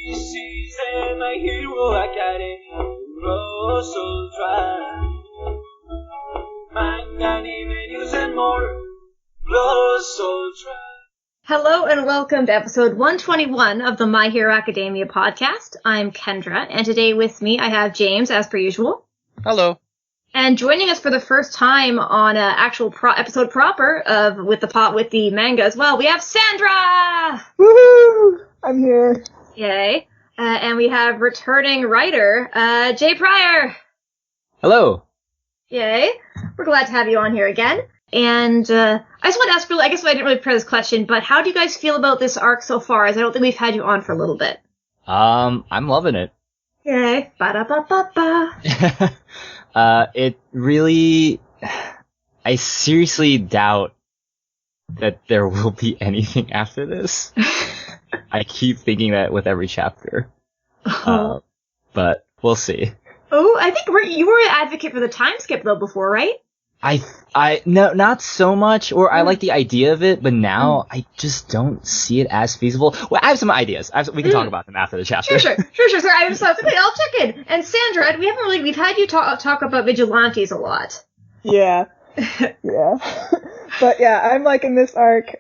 season, my hero academia, so dry. Manga, anime, news, and more, so dry. Hello and welcome to episode 121 of the My Hero Academia podcast. I'm Kendra, and today with me I have James, as per usual. Hello. And joining us for the first time on an actual episode proper of with the manga as well, we have Sandra! Woohoo! I'm here. Yay. And we have returning writer, Jay Pryor. Hello. Yay. We're glad to have you on here again. And I just want to ask, I guess I didn't really prepare this question, but how do you guys feel about this arc so far, as I don't think we've had you on for a little bit? I'm loving it. Yay. Ba-da-ba-ba-ba. It really... I seriously doubt that there will be anything after this. I keep thinking that with every chapter. But we'll see. Oh, I think you were an advocate for the time skip, though, before, right? No, not so much, or I like the idea of it, but now I just don't see it as feasible. Well, I have some ideas. We can talk about them after the chapter. Sure. Sorry, I'm sorry. Okay, I'll check in. And Sandra, we've had you talk about vigilantes a lot. Yeah. Yeah. But yeah, I'm liking this arc,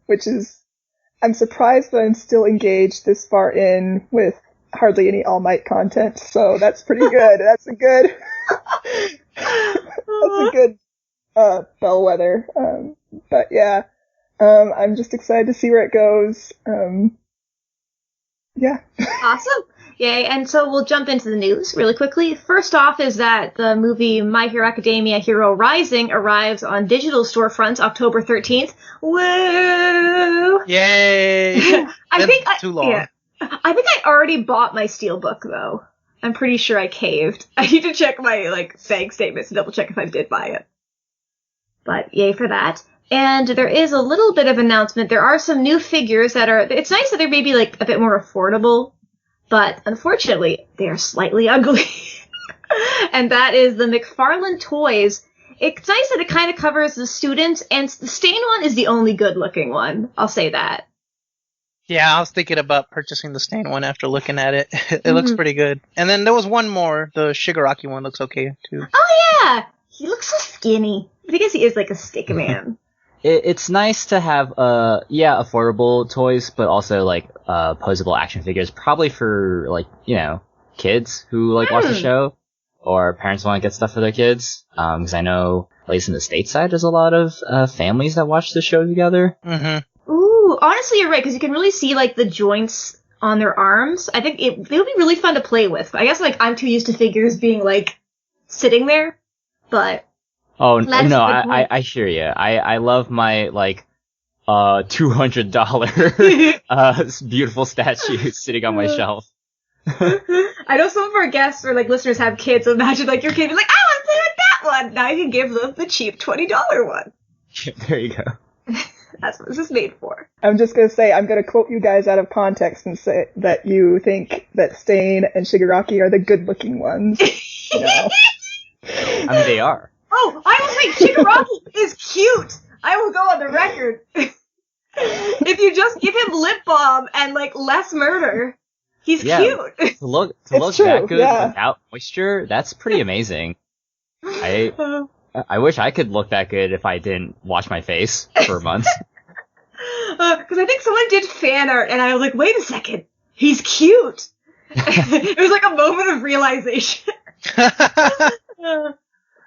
which is, I'm surprised that I'm still engaged this far in with hardly any All Might content, so that's pretty good. That's a good bellwether. But yeah, I'm just excited to see where it goes. Yeah. Awesome. Yay. And so we'll jump into the news really quickly. First off is that the movie My Hero Academia Hero Rising arrives on digital storefronts October 13th. Woo! Yay! Too long. Yeah. I think I already bought my steelbook, though. I'm pretty sure I caved. I need to check my, bank statements to double check if I did buy it. But yay for that. And there is a little bit of announcement. There are some new figures it's nice that they're maybe, a bit more affordable, but unfortunately, they are slightly ugly. And that is the McFarlane Toys. It's nice that it kind of covers the students, and the Stain one is the only good-looking one. I'll say that. Yeah, I was thinking about purchasing the Stain one after looking at it. It looks pretty good. And then there was one more. The Shigaraki one looks okay, too. Oh, yeah! He looks so skinny. I guess he is like a stick man. It's nice to have, affordable toys, but also, posable action figures. Probably for, kids who, watch the show. Or parents want to get stuff for their kids. Because I know, at least in the stateside, there's a lot of families that watch the show together. Mm-hmm. Ooh, honestly, you're right, because you can really see, the joints on their arms. I think they would be really fun to play with. I guess, I'm too used to figures being, sitting there, but... Oh, no, I hear you. I love my, $200, beautiful statue sitting on my shelf. I know some of our guests or, listeners have kids, so imagine, your kid be like, I want to play with that one! Now you can give them the cheap $20 one. Yeah, there you go. That's what this is made for. I'm just going to say, I'm going to quote you guys out of context and say that you think that Stain and Shigaraki are the good-looking ones. I mean, they are. Oh, I will say Shigaraki is cute! I will go on the record. If you just give him lip balm and, less murder, he's cute. To look that good without moisture, that's pretty amazing. I wish I could look that good if I didn't wash my face for months. Because I think someone did fan art, and I was like, wait a second, he's cute! It was a moment of realization.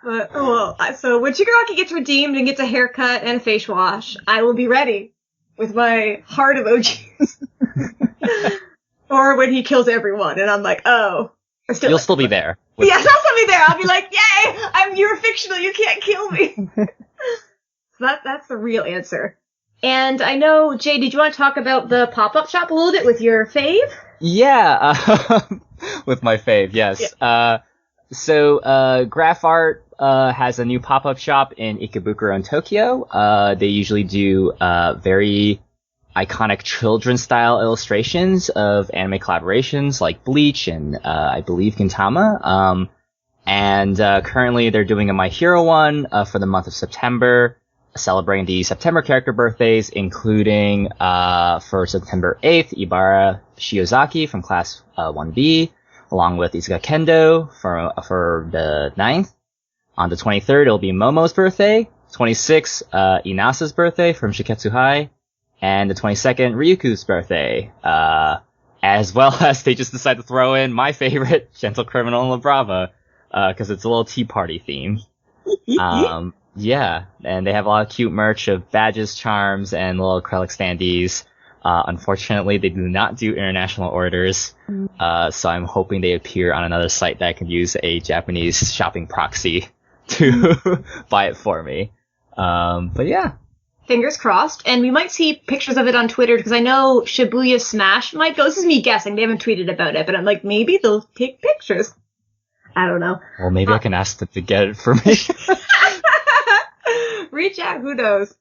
But, so when Shigaraki gets redeemed and gets a haircut and a face wash, I will be ready with my heart emojis. Or when he kills everyone, and I'm like, oh. You'll still be there. Yes, I'll still be there. I'll be like, yay! You're fictional, you can't kill me. So that's the real answer. And I know, Jay, did you want to talk about the pop-up shop a little bit with your fave? Yeah, with my fave, yes. Yeah. So Graph Art has a new pop-up shop in Ikebukuro in Tokyo. They usually do very iconic children-style illustrations of anime collaborations like Bleach and I believe Gintama. And currently they're doing a My Hero one for the month of September. celebrating the September character birthdays, including for September 8th, Ibara Shiozaki from class 1B, along with Izuka Kendo for the 9th. On the 23rd, it'll be Momo's birthday. 26th, Inasa's birthday from Shiketsu High. And the 22nd, Ryuku's birthday. As well as they just decided to throw in my favorite, Gentle Criminal and La Brava, cause it's a little tea party theme. Yeah, and they have a lot of cute merch of badges, charms, and little acrylic standees. Unfortunately, they do not do international orders, so I'm hoping they appear on another site that I can use a Japanese shopping proxy to buy it for me. But yeah. Fingers crossed, and we might see pictures of it on Twitter, because I know Shibuya Smash might go. This is me guessing, they haven't tweeted about it, but I'm like, maybe they'll take pictures. I don't know. Well, maybe I can ask them to get it for me. Reach out, who knows?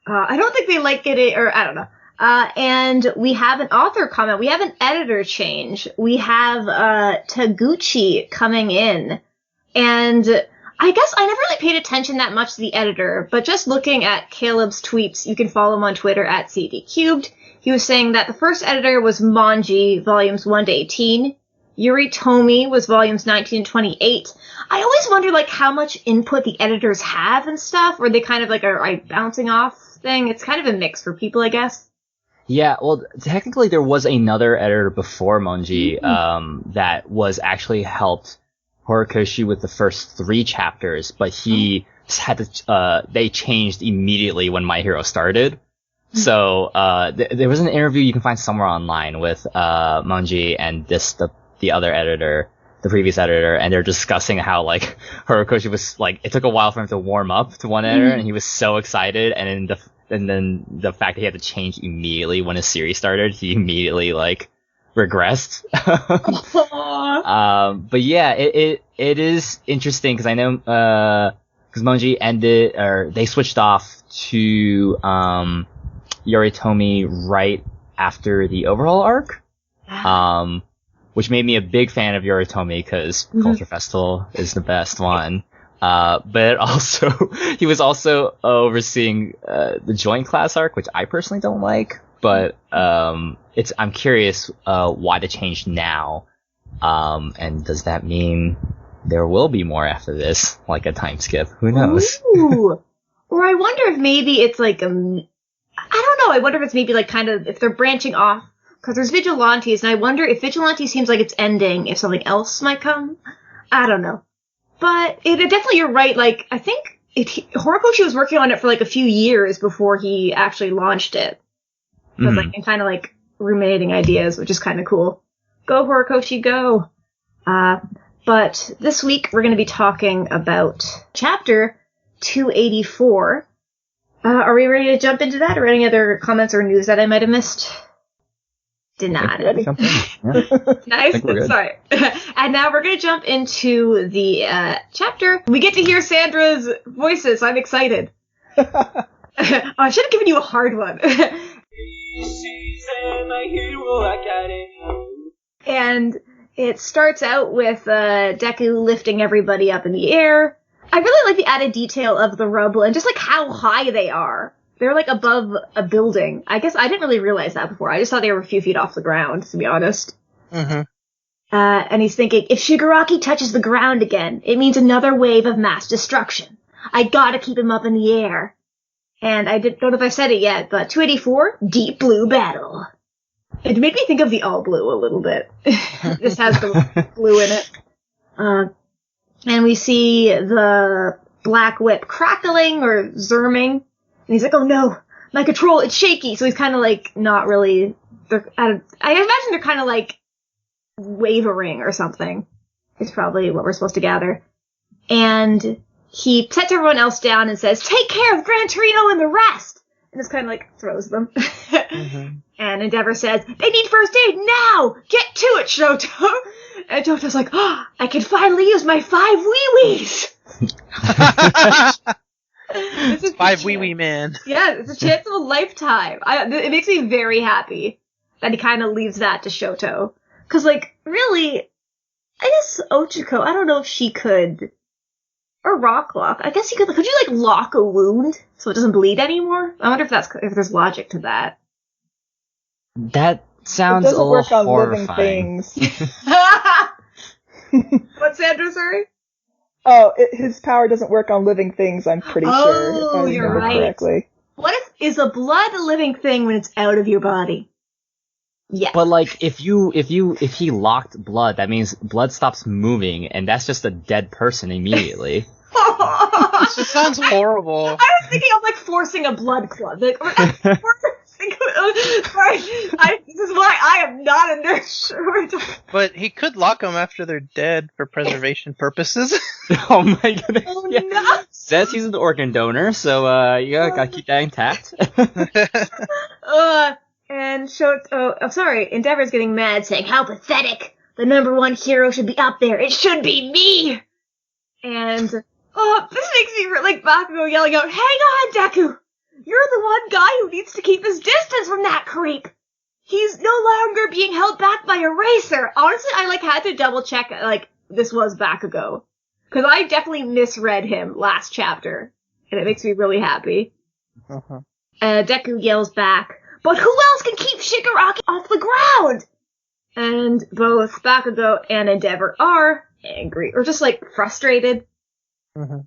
I don't think they like it, or I don't know. And we have an author comment. We have an editor change. We have Taguchi coming in. And I guess I never really paid attention that much to the editor, but just looking at Caleb's tweets, you can follow him on Twitter at CDCubed. He was saying that the first editor was Manji, volumes 1 to 18. Yuri Tomi was volumes 19 to 28. I always wonder, like, how much input the editors have and stuff, or they kind of, like, are bouncing off thing. It's kind of a mix for people, I guess. Yeah, well, technically there was another editor before Monji, that was actually helped Horikoshi with the first 3 chapters, but he had to, they changed immediately when My Hero started. So, there was an interview you can find somewhere online with, Monji and the other editor, the previous editor, and they're discussing how, like, Horikoshi was, like, it took a while for him to warm up to one editor, and he was so excited, and then the fact that he had to change immediately when his series started, he immediately, like, regressed. But yeah, it is interesting, because I know, because Monji ended, or they switched off to, Yoritomi right after the overhaul arc. Which made me a big fan of Yoritomi, because Culture Festival is the best one. But also, he was also overseeing, the joint class arc, which I personally don't like, but, I'm curious, why the change now. And does that mean there will be more after this, like a time skip? Who knows? Ooh. Or I wonder if maybe it's like, I don't know, I wonder if it's maybe like kind of, if they're branching off, because there's Vigilantes, and I wonder if Vigilante seems like it's ending, if something else might come. I don't know. But it definitely, you're right, like, I think Horikoshi was working on it for like a few years before he actually launched it. So it's like, kind of like ruminating ideas, which is kind of cool. Go Horikoshi, go! But this week we're going to be talking about chapter 284. Are we ready to jump into that, or any other comments or news that I might have missed? Did not. Nice. Sorry. And now we're going to jump into the chapter. We get to hear Sandra's voices. I'm excited. I should have given you a hard one. And it starts out with Deku lifting everybody up in the air. I really like the added detail of the rubble and just like how high they are. They're like above a building. I guess I didn't really realize that before. I just thought they were a few feet off the ground, to be honest. And he's thinking, if Shigaraki touches the ground again, it means another wave of mass destruction. I gotta keep him up in the air. And I don't know if I said it yet, but 284, Deep Blue Battle. It made me think of the All Blue a little bit. This has the blue in it. And we see the Black Whip crackling or zerming. And he's like, oh no, my control, it's shaky. So he's kind of like not really, I imagine they're kind of like wavering or something. It's probably what we're supposed to gather. And he sets everyone else down and says, take care of Gran Torino and the rest. And just kind of like throws them. And Endeavor says, they need first aid now! Get to it, Shoto! And Shoto's like, oh, I can finally use my 5 wee-wees! It's 5 wee-wee man. Yeah, it's a chance of a lifetime. It makes me very happy that he kind of leaves that to Shoto. Cause like, really, I guess Ochiko, I don't know if she could Or rock lock. I guess could you like lock a wound so it doesn't bleed anymore? I wonder if there's logic to that. That sounds It doesn't a little work on horrifying. living things. What's Sandra, sorry? Oh, his power doesn't work on living things, I'm pretty sure, if I you're remember right. correctly. What is a blood a living thing when it's out of your body? Yeah. But like, if he locked blood, that means blood stops moving, and that's just a dead person immediately. This just sounds horrible. I was thinking of like forcing a blood club. Like, sorry, this is why I am not a nurse. But he could lock them after they're dead for preservation purposes. Oh my goodness. Oh Yeah. no! Says he's an organ donor, so you gotta keep that intact. And sorry, Endeavor's getting mad, saying, "How pathetic! The number one hero should be up there. It should be me!" And, this makes me like Bakugo yelling out, "Hang on, Deku! You're the one guy who needs to keep his distance from that creep! He's no longer being held back by a racer!" Honestly, I had to double check, this was Bakugo. Cause I definitely misread him last chapter. And it makes me really happy. Uh-huh. Deku yells back, "But who else can keep Shigaraki off the ground?" And both Bakugo and Endeavor are angry, or just frustrated. Mm-hmm.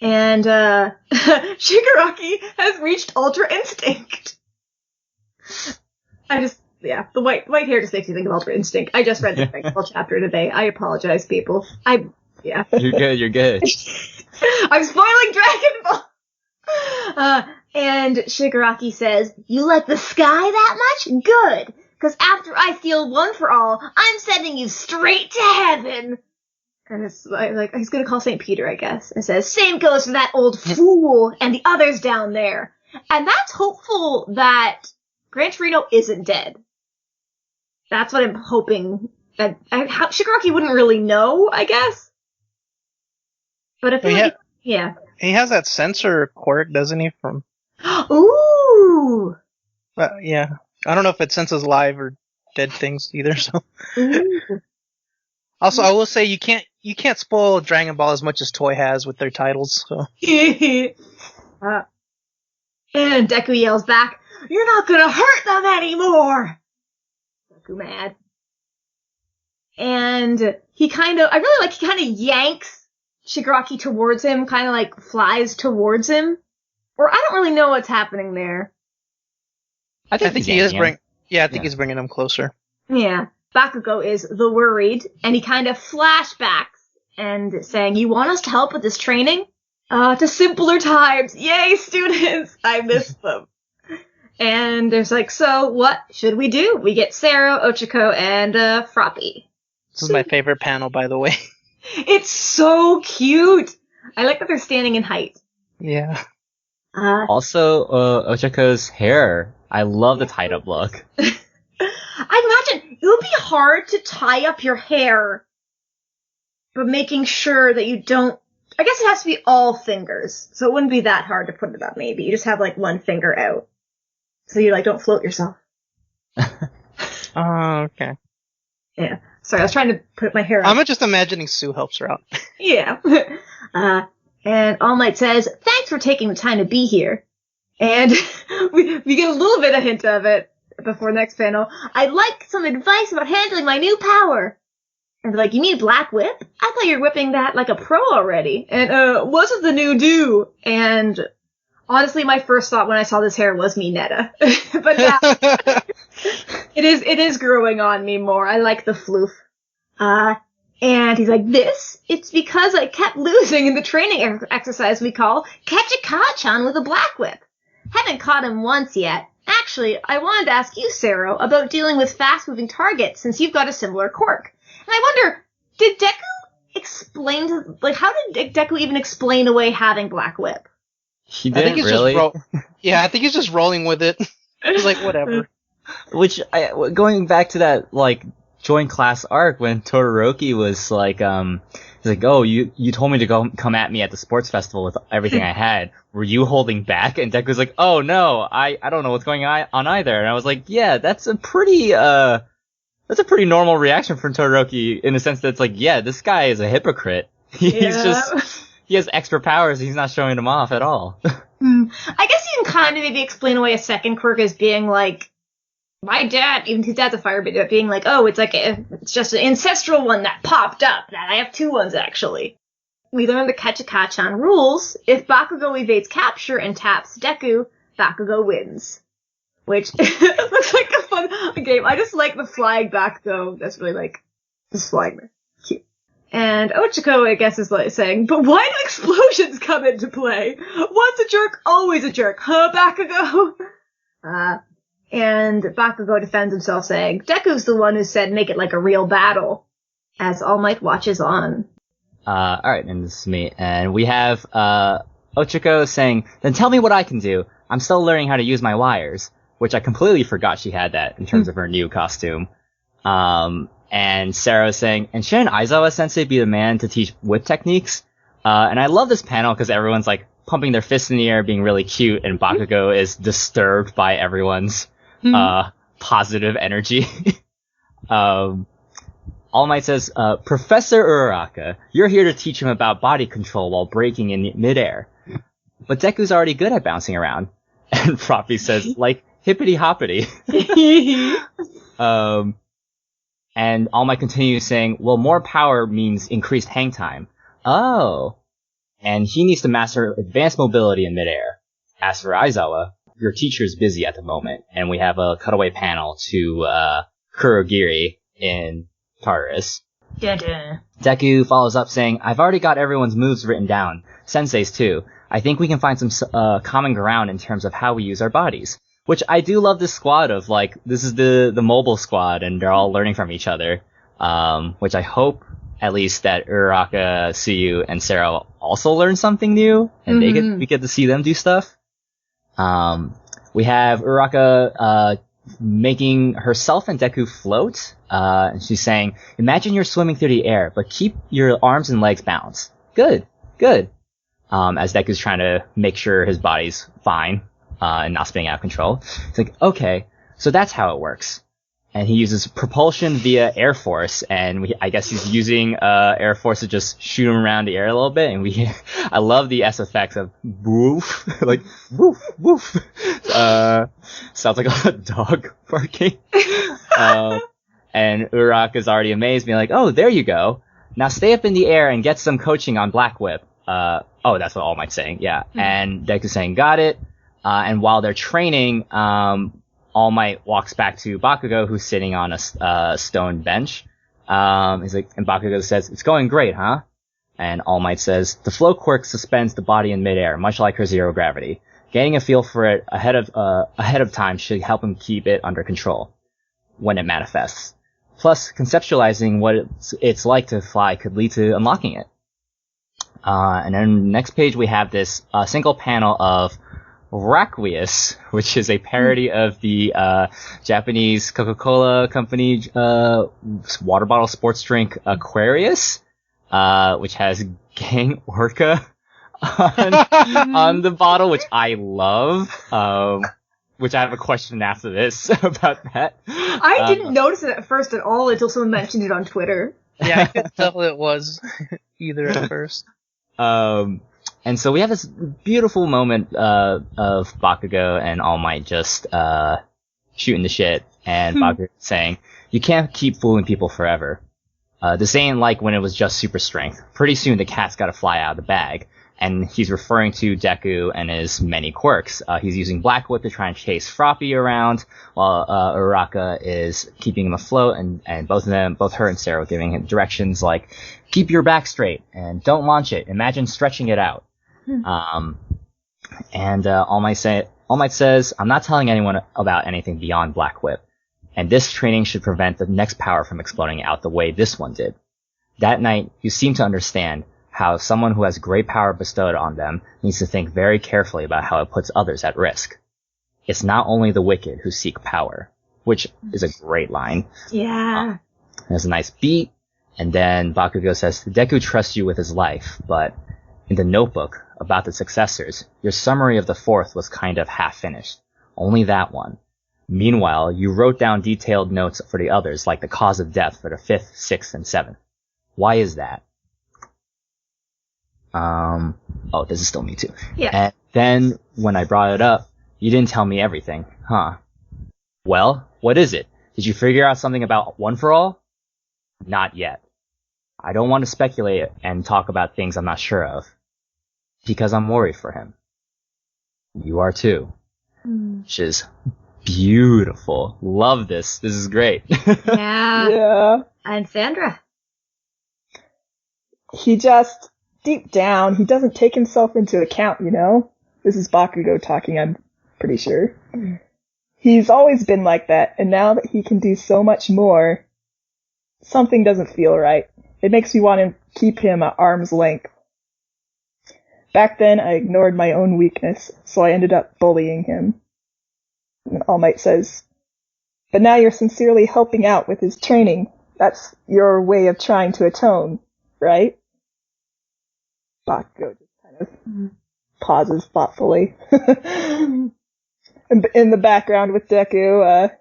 And, Shigaraki has reached Ultra Instinct. The white hair just makes me think of Ultra Instinct. I just read the whole chapter today. I apologize, people. Yeah. You're good. I'm spoiling Dragon Ball! And Shigaraki says, "You like the sky that much? Good! Cause after I steal one for all, I'm sending you straight to heaven!" And it's he's gonna call St. Peter, I guess. And says, "Same goes for that old fool and the others down there." And that's hopeful that Gran Torino isn't dead. That's what I'm hoping. Shigaraki wouldn't really know, I guess. But if yeah. He has that sensor quirk, doesn't he? Ooh! Yeah. I don't know if it senses live or dead things either, so. Ooh. Also, I will say you can't spoil Dragon Ball as much as Toy has with their titles, so. And Deku yells back, "You're not gonna hurt them anymore!" Deku mad. And I really he kind of yanks Shigaraki towards him, kind of flies towards him. Or I don't really know what's happening there. I think he is he's bringing him closer. Yeah. Bakugo is the worried, and he kind of flashbacks and saying, "You want us to help with this training? To simpler times. Yay, students! I miss them." And there's so what should we do? We get Sero, Ochako, and Froppy. This is my favorite panel, by the way. It's so cute! I like that they're standing in height. Yeah. Also, Ochako's hair. I love the tied up look. I imagine it would be hard to tie up your hair, but making sure that you don't. I guess it has to be all fingers, so it wouldn't be that hard to put it up. Maybe you just have one finger out, so you don't float yourself. Oh, okay. Yeah. Sorry, I was trying to put my hair up. I'm just imagining Sue helps her out. Yeah. And All Might says, "Thanks for taking the time to be here." And we get a little bit of hint of it before the next panel. "I'd like some advice about handling my new power." And they're "You mean Black Whip? I thought you were whipping that like a pro already." And, what's with the new do? And honestly, my first thought when I saw this hair was Mineta. But now, it is growing on me more. I like the floof. And he's it's because I kept losing in the training exercise we call Catch a Kachan with a Black Whip. Haven't caught him once yet. Actually, I wanted to ask you, Sero, about dealing with fast-moving targets since you've got a similar quirk. And I wonder, did Deku explain how did Deku even explain away having Black Whip? He didn't really. I think he's just rolling with it. He's whatever. Which, going back to that, joint class arc when Todoroki was he's "Oh, you told me to come at me at the sports festival with everything I had. Were you holding back?" And Deku was "Oh no, I don't know what's going on either." And I was "Yeah, that's a pretty Normal reaction from Todoroki in the sense that it's this guy is a hypocrite. He's he has extra powers. He's not showing them off at all. I guess you can kind of maybe explain away a second quirk as being like, my dad, even his dad's a firebender, being like, oh, it's just an ancestral one that popped up. That I have 2 ones, actually. We learn the Ketchikachan rules. If Bakugo evades capture and taps Deku, Bakugo wins. Which looks like a fun game. I just like the flying Bakugo. That's really like, just flying there. Cute. And Ochako, I guess, is like saying, but why do explosions come into play? Once a jerk, always a jerk. Huh, Bakugo? And Bakugo defends himself saying, Deku's the one who said make it like a real battle. As All Might watches on. Alright, and this is me. And we have, Ochako saying, then tell me what I can do. I'm still learning how to use my wires. Which I completely forgot she had that in terms of her new costume. And Sarah saying, and shouldn't Aizawa-sensei be the man to teach whip techniques? And I love this panel because everyone's like pumping their fists in the air, being really cute, and Bakugo is disturbed by everyone's, positive energy. All Might says, Professor Uraraka, you're here to teach him about body control while breaking in midair. But Deku's already good at bouncing around. And Froppy says, like, hippity hoppity. And All Might continues saying, well, more power means increased hang time. Oh. And he needs to master advanced mobility in midair. As for Aizawa, your teacher's busy at the moment. And we have a cutaway panel to, Kurogiri in Tartarus. Dun-dun. Deku follows up saying, I've already got everyone's moves written down. Sensei's too. I think we can find some, common ground in terms of how we use our bodies. Which I do love this squad of, like, this is the mobile squad, and they're all learning from each other. Which I hope, at least, that Uraraka, Suyu, and Sarah also learn something new, and we get to see them do stuff. We have Uraraka, making herself and Deku float, and she's saying, imagine you're swimming through the air, but keep your arms and legs balanced. Good. As Deku's trying to make sure his body's fine. And not spinning out of control. It's like, okay, so that's how it works. And he uses propulsion via Air Force, and I guess he's using Air Force to just shoot him around the air a little bit. And I love the S effects of woof, like woof woof. Sounds like a dog barking. And Uraraka's already amazed, being like, oh, there you go. Now stay up in the air and get some coaching on Black Whip. That's what All Might's saying, yeah. And Deku's saying, got it. And while they're training, All Might walks back to Bakugo, who's sitting on a stone bench. He's like, and Bakugo says, it's going great, huh? And All Might says, the flow quirk suspends the body in midair, much like her zero gravity. Getting a feel for it ahead of time should help him keep it under control when it manifests. Plus, conceptualizing what it's like to fly could lead to unlocking it. And then next page we have this single panel of Raquius, which is a parody of the Japanese Coca-Cola company water bottle sports drink Aquarius, which has Gang Orca on the bottle, which I love. Which I have a question after this about that. I didn't notice it at first at all until someone mentioned it on Twitter. Yeah, I couldn't tell it was either at first. And so we have this beautiful moment of Bakugo and All Might just shooting the shit, and Bakugo saying, you can't keep fooling people forever. This ain't like when it was just super strength. Pretty soon the cat's gotta fly out of the bag. And he's referring to Deku and his many quirks. He's using Black Whip to try and chase Froppy around, while Uraraka is keeping him afloat, and both her and Sarah, giving him directions like, keep your back straight, and don't launch it. Imagine stretching it out. All Might says, I'm not telling anyone about anything beyond Black Whip, and this training should prevent the next power from exploding out the way this one did. That night, you seem to understand how someone who has great power bestowed on them needs to think very carefully about how it puts others at risk. It's not only the wicked who seek power, which is a great line. Yeah. There's a nice beat, and then Bakugo says, Deku trusts you with his life, but in the notebook about the successors, your summary of the fourth was kind of half-finished. Only that one. Meanwhile, you wrote down detailed notes for the others, like the cause of death for the 5th, 6th, and 7th. Why is that? Oh, this is still me too. Yeah. And then when I brought it up, you didn't tell me everything, huh? Well, what is it? Did you figure out something about One for All? Not yet. I don't want to speculate and talk about things I'm not sure of. Because I'm worried for him. You are too. Which is beautiful. Love this. This is great. Yeah. Yeah. And Sandra. He just, deep down, he doesn't take himself into account, you know? This is Bakugo talking, I'm pretty sure. He's always been like that, and now that he can do so much more, something doesn't feel right. It makes me want to keep him at arm's length. Back then, I ignored my own weakness, so I ended up bullying him. And All Might says, but now you're sincerely helping out with his training. That's your way of trying to atone, right? Bakugo just kind of pauses thoughtfully. And in the background with Deku,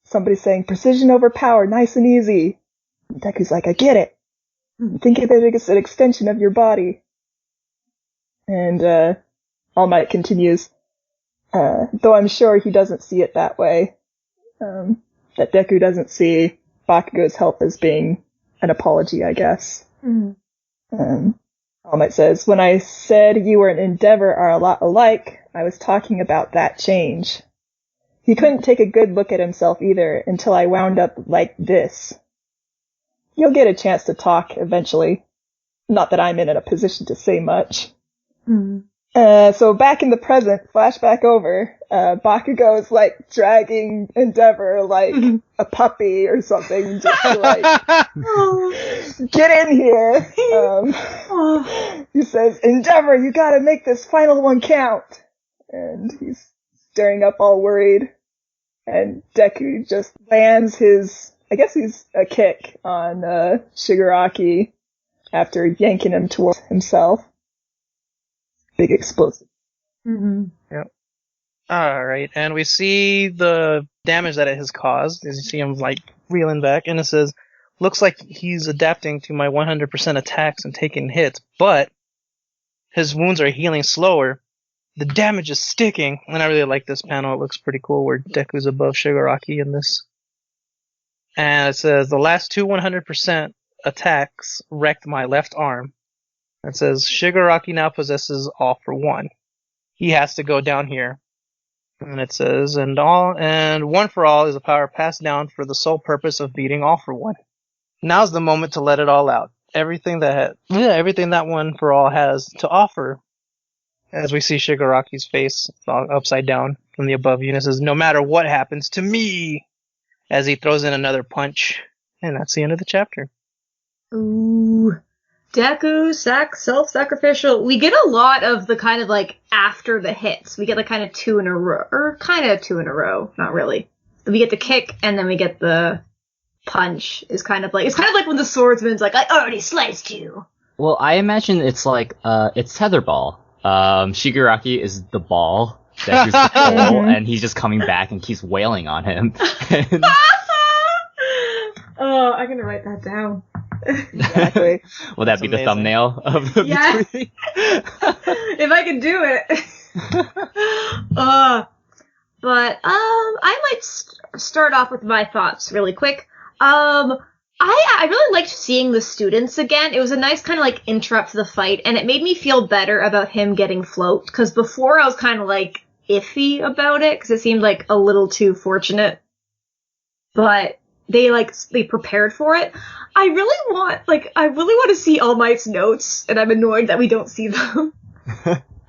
somebody's saying, precision over power, nice and easy. And Deku's like, I get it. Think of it as an extension of your body. And All Might continues, though I'm sure he doesn't see it that way. That Deku doesn't see Bakugo's help as being an apology, I guess. All Might says, when I said you and Endeavor are a lot alike, I was talking about that change. He couldn't take a good look at himself either until I wound up like this. You'll get a chance to talk eventually. Not that I'm in a position to say much. So back in the present, flashback over, Bakugo is like dragging Endeavor like a puppy or something, just to like, get in here. He says, Endeavor, you gotta make this final one count. And he's staring up all worried. And Deku just lands I guess he's a kick on Shigaraki after yanking him towards himself. Big explosive. Yep. Alright, and we see the damage that it has caused, as you see him, like, reeling back, and it says, looks like he's adapting to my 100% attacks and taking hits, but his wounds are healing slower. The damage is sticking, and I really like this panel. It looks pretty cool where Deku's above Shigaraki in this. And it says, the last two 100% attacks wrecked my left arm. It says, Shigaraki now possesses All for One. He has to go down here. And it says, and One for All is a power passed down for the sole purpose of beating All for One. Now's the moment to let it all out. Everything that One for All has to offer. As we see Shigaraki's face upside down from the above unit, says, no matter what happens to me, as he throws in another punch. And that's the end of the chapter. Ooh. Deku, self-sacrificial. We get a lot of the kind of like after the hits. We get the kind of two in a row. Not really. We get the kick and then we get the punch. It's kind of like when the swordsman's like, I already sliced you. Well, I imagine it's like, it's tetherball. Shigaraki is the ball, Deku's the pole, and he's just coming back and keeps wailing on him. Oh, I'm gonna write that down. Exactly. Will that be the thumbnail of the tweet? If I can do it. But I might start off with my thoughts really quick. I really liked seeing the students again. It was a nice kind of like interrupt to the fight, and it made me feel better about him getting float, because before I was kind of like iffy about it, because it seemed like a little too fortunate. But they prepared for it. I really want to see All Might's notes, and I'm annoyed that we don't see them.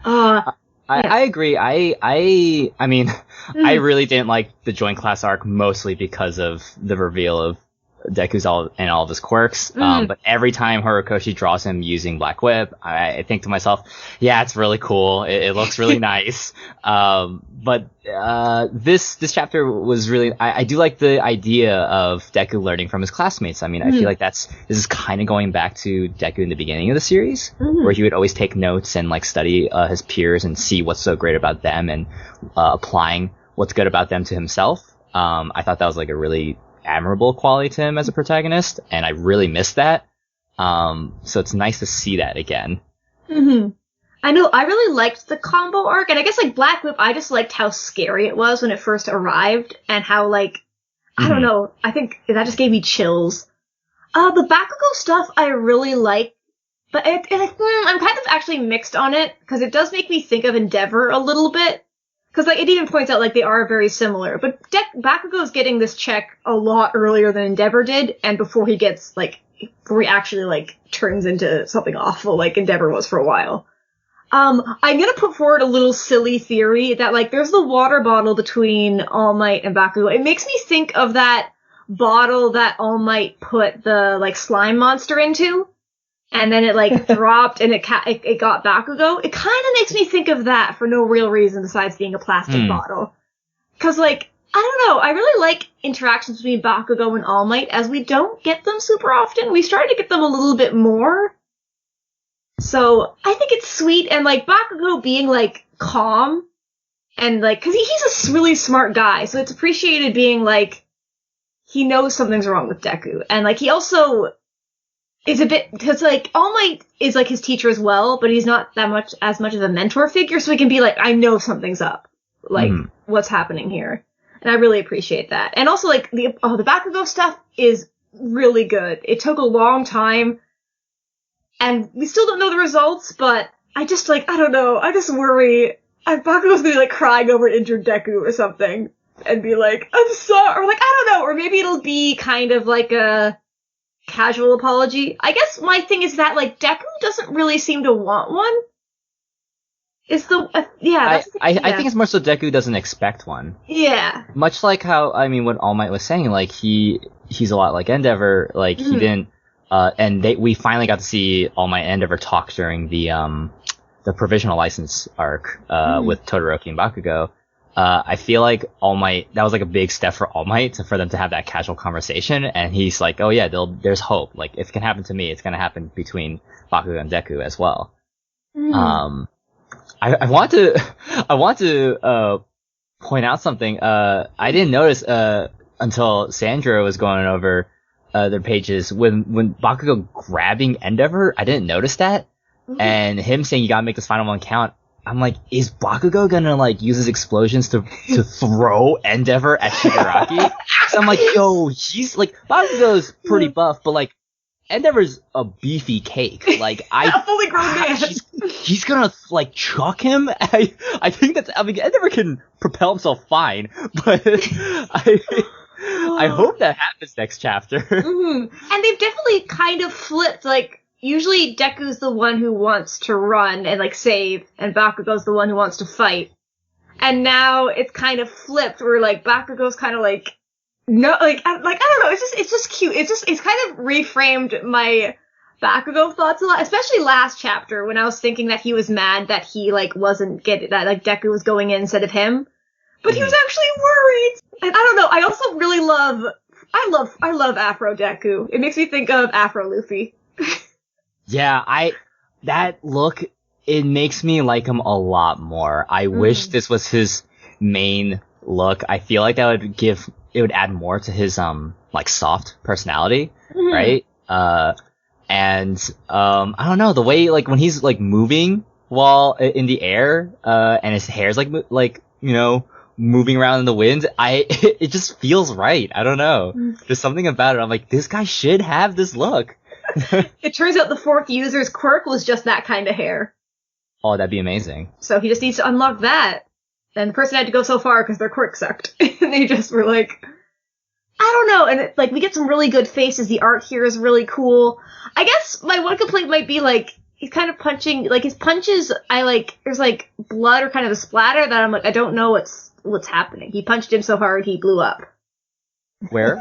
I agree. I mean, I really didn't like the joint class arc mostly because of the reveal of Deku's all of his quirks. But every time Horikoshi draws him using Black Whip, I think to myself, yeah, it's really cool. It looks really nice. But this chapter was really, I do like the idea of Deku learning from his classmates. I mean, I feel like this is kind of going back to Deku in the beginning of the series, where he would always take notes and like study his peers and see what's so great about them and applying what's good about them to himself. I thought that was like a really admirable quality to him as a protagonist, and I really missed that. So it's nice to see that again. Mm-hmm. I know, I really liked the combo arc, and I guess, like, Black Whip, I just liked how scary it was when it first arrived, and how, like, I don't know, I think that just gave me chills. The Bakugo stuff I really like, but I'm kind of actually mixed on it, because it does make me think of Endeavor a little bit, because, like, it even points out, like, they are very similar, but Bakugo's getting this check a lot earlier than Endeavor did, and before he gets, like, before he actually, like, turns into something awful like Endeavor was for a while. I'm gonna put forward a little silly theory that, like, there's the water bottle between All Might and Bakugo. It makes me think of that bottle that All Might put the, like, slime monster into, and then it, like, dropped and it got Bakugo. It kind of makes me think of that for no real reason besides being a plastic bottle. 'Cause, like, I don't know, I really like interactions between Bakugo and All Might, as we don't get them super often. We started to get them a little bit more. So, I think it's sweet, and, like, Bakugo being, like, calm, and, like, cause he's a really smart guy, so it's appreciated being, like, he knows something's wrong with Deku, and, like, he also is a bit, cause, like, All Might is, like, his teacher as well, but he's not as much of a mentor figure, so he can be like, I know something's up, like, what's happening here, and I really appreciate that. And also, like, the Bakugo stuff is really good. It took a long time, and we still don't know the results, but I just, like, I don't know, I just worry Bakugo's gonna be, like, crying over injured Deku or something, and be like, I'm sorry, or, like, I don't know, or maybe it'll be kind of like a casual apology. I guess my thing is that, like, Deku doesn't really seem to want one. Is the, I think it's more so Deku doesn't expect one. Yeah. Much like how, I mean, what All Might was saying, like, he's a lot like Endeavor, like, he didn't, and we finally got to see All Might and Endeavor talk during the provisional license arc, with Todoroki and Bakugo. I feel like All Might, that was like a big step for All Might for them to have that casual conversation, and he's like, oh yeah, there's hope. Like, if it can happen to me, it's gonna happen between Bakugo and Deku as well. I want to point out something. I didn't notice, until Sandra was going over, their pages, when Bakugo grabbing Endeavor, I didn't notice that. And him saying you gotta make this final one count, I'm like, is Bakugo gonna, like, use his explosions to throw Endeavor at Shigaraki? So I'm like, yo, he's, like, Bakugo's pretty buff, but, like, Endeavor's a beefy cake. Like, A fully grown man. He's gonna, like, chuck him? I think Endeavor can propel himself fine, but I hope that happens next chapter. And they've definitely kind of flipped, like, usually Deku's the one who wants to run and, like, save, and Bakugo's the one who wants to fight. And now it's kind of flipped, where, like, Bakugo's kind of like, no, like, I don't know, it's just cute. It's kind of reframed my Bakugo thoughts a lot, especially last chapter, when I was thinking that he was mad that he, like, wasn't that, like, Deku was going in instead of him. But he was actually worried. And I don't know, I also really I love Afro Deku. It makes me think of Afro Luffy. Yeah, that look, it makes me like him a lot more. I wish this was his main look. I feel like that would add more to his, like, soft personality, right? And, I don't know, the way, like, when he's, like, moving while in the air, and his hair's, like, you know, moving around in the wind, it just feels right. I don't know. There's something about it. I'm like, this guy should have this look. It turns out the fourth user's quirk was just that kind of hair. Oh, that'd be amazing. So he just needs to unlock that. And the person had to go so far because their quirk sucked. And they just were like, I don't know. And like, we get some really good faces. The art here is really cool. I guess my one complaint might be, like, he's kind of punching, like, his punches, there's, like, blood or kind of a splatter that I'm like, I don't know what's happening. He punched him so hard he blew up. Where?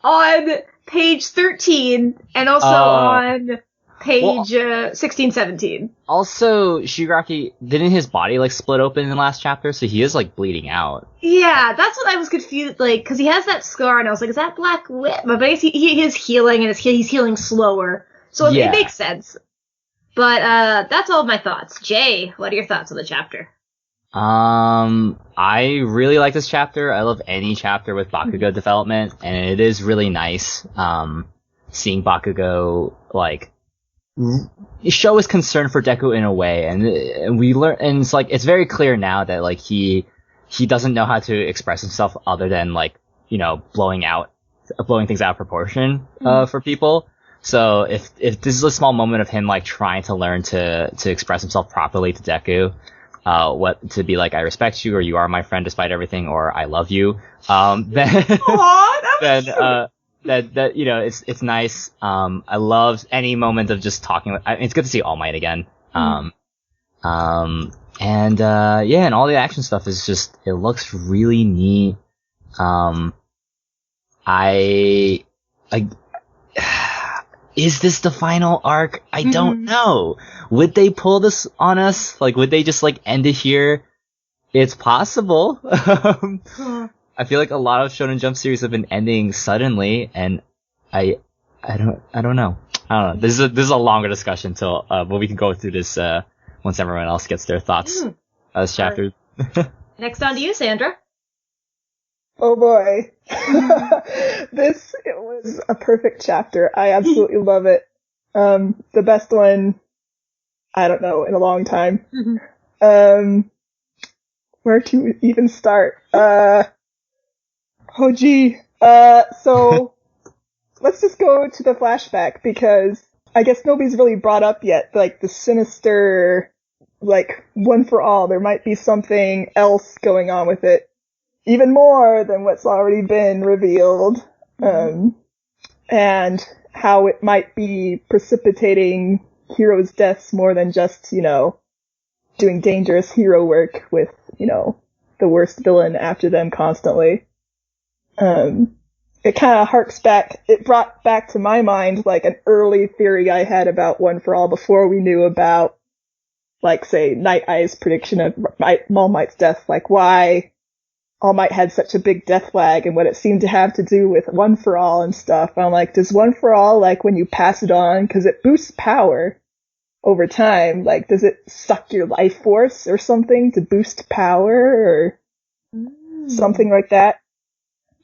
On page 13, and also on page 16, 17. Also, Shigaraki, didn't his body, like, split open in the last chapter? So he is, like, bleeding out. Yeah, that's what I was confused, like, because he has that scar, and I was like, is that Black Whip? But he is healing, and he's healing slower. So it makes sense. But, that's all of my thoughts. Jay, what are your thoughts on the chapter? I really like this chapter. I love any chapter with Bakugo development, and it is really nice, seeing Bakugo, like, show his concern for Deku in a way, and we learn, and it's like, it's very clear now that like he doesn't know how to express himself other than like, you know, blowing things out of proportion, for people. So if this is a small moment of him like trying to learn to express himself properly to Deku, what to be like, I respect you, or you are my friend despite everything, or I love you, then, that, you know, it's nice. I love any moment of just talking it's good to see All Might again. And all the action stuff is just, it looks really neat. Is this the final arc? I don't know. Would they pull this on us? Like, would they just like end it here? It's possible. I feel like a lot of Shonen Jump series have been ending suddenly, and I don't know. This is a longer discussion till, but we can go through this, once everyone else gets their thoughts on this chapter. Next on to you, Sandra. Oh boy. It was a perfect chapter. I absolutely love it. The best one, I don't know, in a long time. Where to even start? Oh gee. So, let's just go to the flashback, because I guess nobody's really brought up yet, like, the sinister, like, One for All. There might be something else going on with it. Even more than what's already been revealed, and how it might be precipitating heroes' deaths more than just, you know, doing dangerous hero work with, you know, the worst villain after them constantly. It kind of it brought back to my mind, like, an early theory I had about One for All before we knew about, like, say, Night Eye's prediction of All Might's death, like, why All Might had such a big death lag and what it seemed to have to do with One for All and stuff. I'm like, does One for All, like, when you pass it on, because it boosts power over time, like, does it suck your life force or something to boost power or something like that?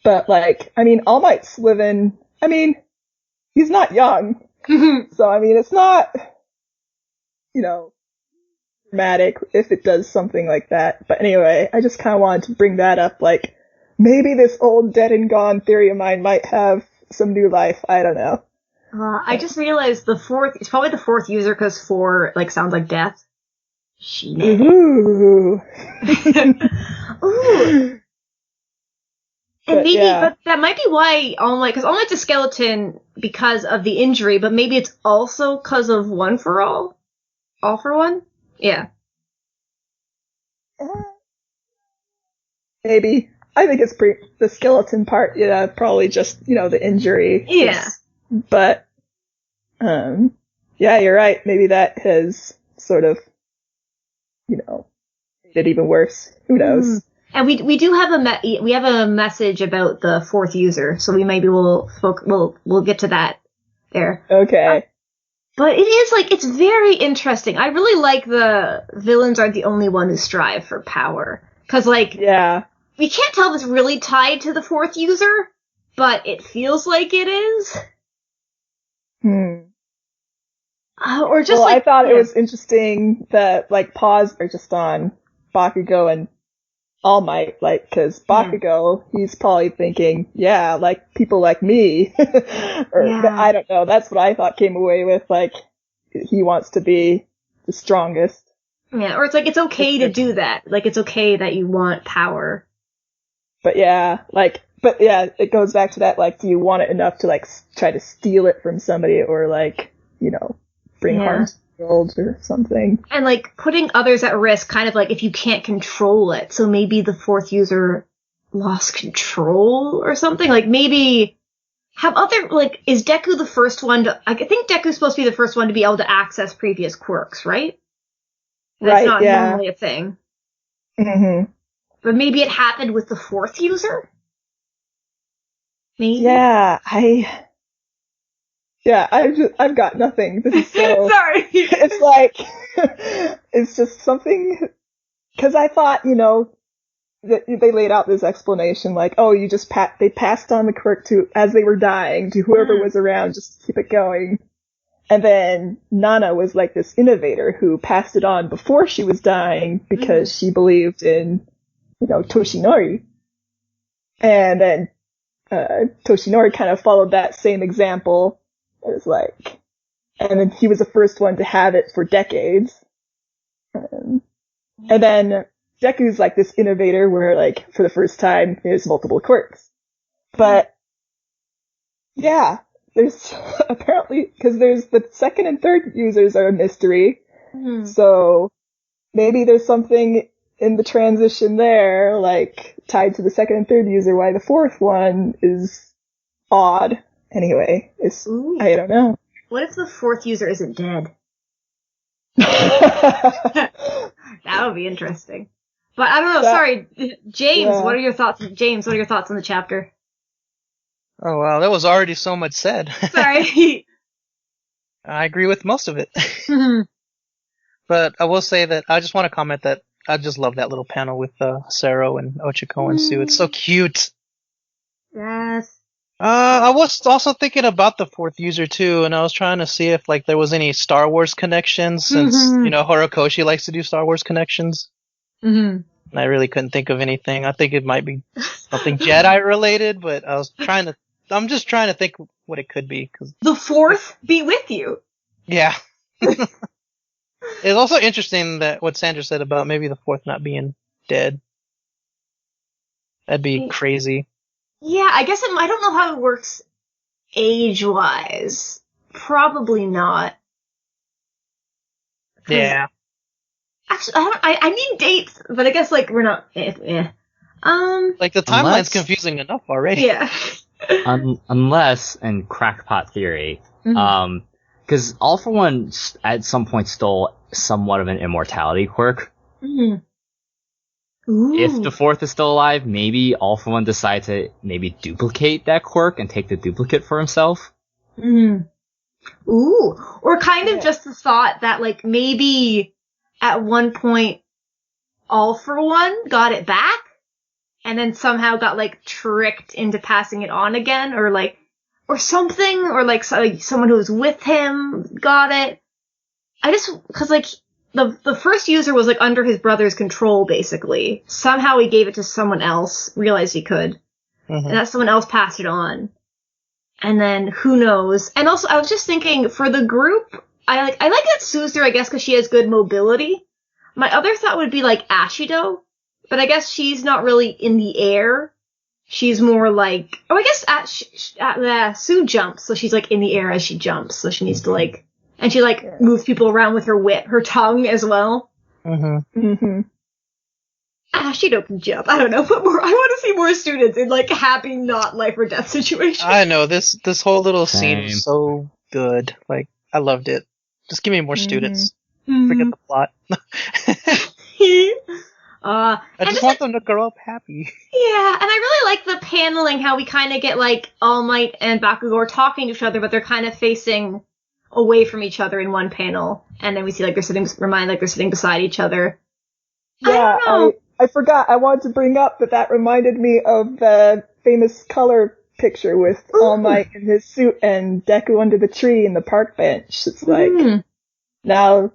But, like, I mean, All Might's living, I mean, he's not young. So, I mean, it's not, you know, dramatic if it does something like that. But anyway, I just kind of wanted to bring that up, like, maybe this old dead and gone theory of mine might have some new life. I don't know. I just realized it's probably the fourth user, because 4, like, sounds like death. Ooh. Ooh. And maybe, yeah. but that might be why because All Might's a skeleton because of the injury, but maybe it's also because of One for All? All for One? Yeah. Maybe. I think it's the skeleton part, yeah, probably just, you know, the injury. Yeah. But, yeah, you're right. Maybe that has sort of, you know, made it even worse. Who knows? And we do have a message about the fourth user, so we maybe we'll get to that there. Okay. But it is, like, it's very interesting. I really like the villains aren't the only one who strive for power. 'Cause, like, yeah, we can't tell if it's really tied to the fourth user, but it feels like it is. Or just, I thought it was interesting that, like, pause are just on Bakugo and All Might, like, cause Bakugo, he's probably thinking, yeah, like, people like me. I don't know, that's what I thought came away with, like, he wants to be the strongest. Yeah, or it's like, it's okay to do that. Like, it's okay that you want power. But yeah, it goes back to that, like, do you want it enough to, like, try to steal it from somebody, or, like, you know, bring harm to the world or something. And, like, putting others at risk, kind of like if you can't control it. So maybe the fourth user lost control or something. Like, maybe is Deku the first one I think Deku's supposed to be the first one to be able to access previous quirks, right? That's not normally a thing. Mm-hmm. But maybe it happened with the fourth user? Maybe? Yeah, I've got nothing. This is so... Sorry. It's like, it's just something, cause I thought, you know, that they laid out this explanation, like, oh, you just they passed on the quirk as they were dying to whoever was around, just keep it going. And then Nana was like this innovator who passed it on before she was dying because she believed in, Toshinori. And then Toshinori kind of followed that same example. It was like, and then he was the first one to have it for decades. And then Deku's like this innovator where like for the first time he has multiple quirks. But yeah, there's apparently, because there's the second and third users are a mystery. Mm-hmm. So maybe there's something in the transition there, like tied to the second and third user, why the fourth one is odd. Anyway, I don't know. What if the fourth user isn't dead? That would be interesting. But I don't know, sorry. James, what are your thoughts? James, what are your thoughts on the chapter? Oh, wow, there was already so much said. Sorry. I agree with most of it. But I will say that I just want to comment that I just love that little panel with Sero and Ochiko and Sue. It's so cute. Yes. I was also thinking about the fourth user too, and I was trying to see if like there was any Star Wars connections, since Horikoshi likes to do Star Wars connections. And I really couldn't think of anything. I think it might be something Jedi related, but I'm just trying to think what it could be. Cause the fourth be with you. Yeah. It's also interesting that what Sandra said about maybe the fourth not being dead. That'd be crazy. Yeah, I guess I don't know how it works age-wise. Probably not. Yeah. Actually, I need dates, but I guess, like, we're not, Like, the timeline's confusing enough already. Yeah. Unless, in crackpot theory, because All for One at some point stole somewhat of an immortality quirk. If the fourth is still alive, maybe All for One decides to maybe duplicate that quirk and take the duplicate for himself. Ooh. Or kind of just the thought that, like, maybe at one point All for One got it back and then somehow got, like, tricked into passing it on again, or, like, or something, or, like, someone who was with him got it. Cause, like, the first user was, like, under his brother's control, basically. Somehow he gave it to someone else, realized he could. And that someone else passed it on. And then, who knows? And also, I was just thinking, for the group, I like that Sue's there, I guess, because she has good mobility. My other thought would be, like, Ashido. But I guess she's not really in the air. She's more like... Oh, I guess Sue jumps, so she's, like, in the air as she jumps. So she needs to, like... And she, like, moves people around with her tongue as well. Ashido can jump. I don't know. But I want to see more students in, like, happy, not life or death situations. I know. This whole little scene was so good. Like, I loved it. Just give me more students. Forget the plot. I just want them to grow up happy. Yeah, and I really like the paneling, how we kind of get, like, All Might and Bakugou talking to each other, but they're kind of facing away from each other in one panel. And then we see, like, they're sitting beside each other. Yeah, I forgot. I wanted to bring up that reminded me of the famous color picture with All Might in his suit and Deku under the tree in the park bench. It's like, now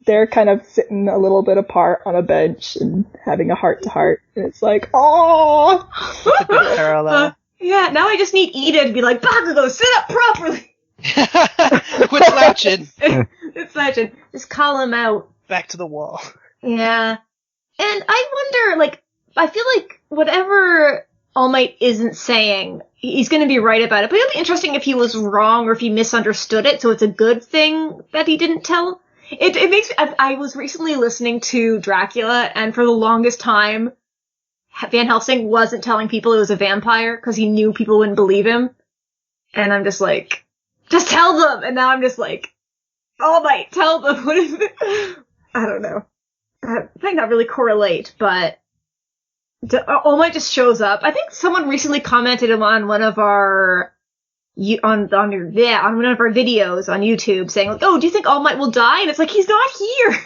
they're kind of sitting a little bit apart on a bench and having a heart-to-heart. And it's like, oh, That's a good parallel. Yeah, now I just need Ida to be like, Bakugou, sit up properly! Quit slouching. Quit slouching. Just call him out. Back to the wall. Yeah. And I wonder, like, I feel like whatever All Might isn't saying, he's gonna be right about it. But it'll be interesting if he was wrong or if he misunderstood it, so it's a good thing that he didn't tell. It makes me, I was recently listening to Dracula, and for the longest time, Van Helsing wasn't telling people it was a vampire, because he knew people wouldn't believe him. And I'm just like, just tell them! And now I'm just like, All Might, tell them! What is it? I don't know. I might not really correlate, but All Might just shows up. I think someone recently commented on one of our on one of our videos on YouTube saying, like, oh, do you think All Might will die? And it's like, he's not here!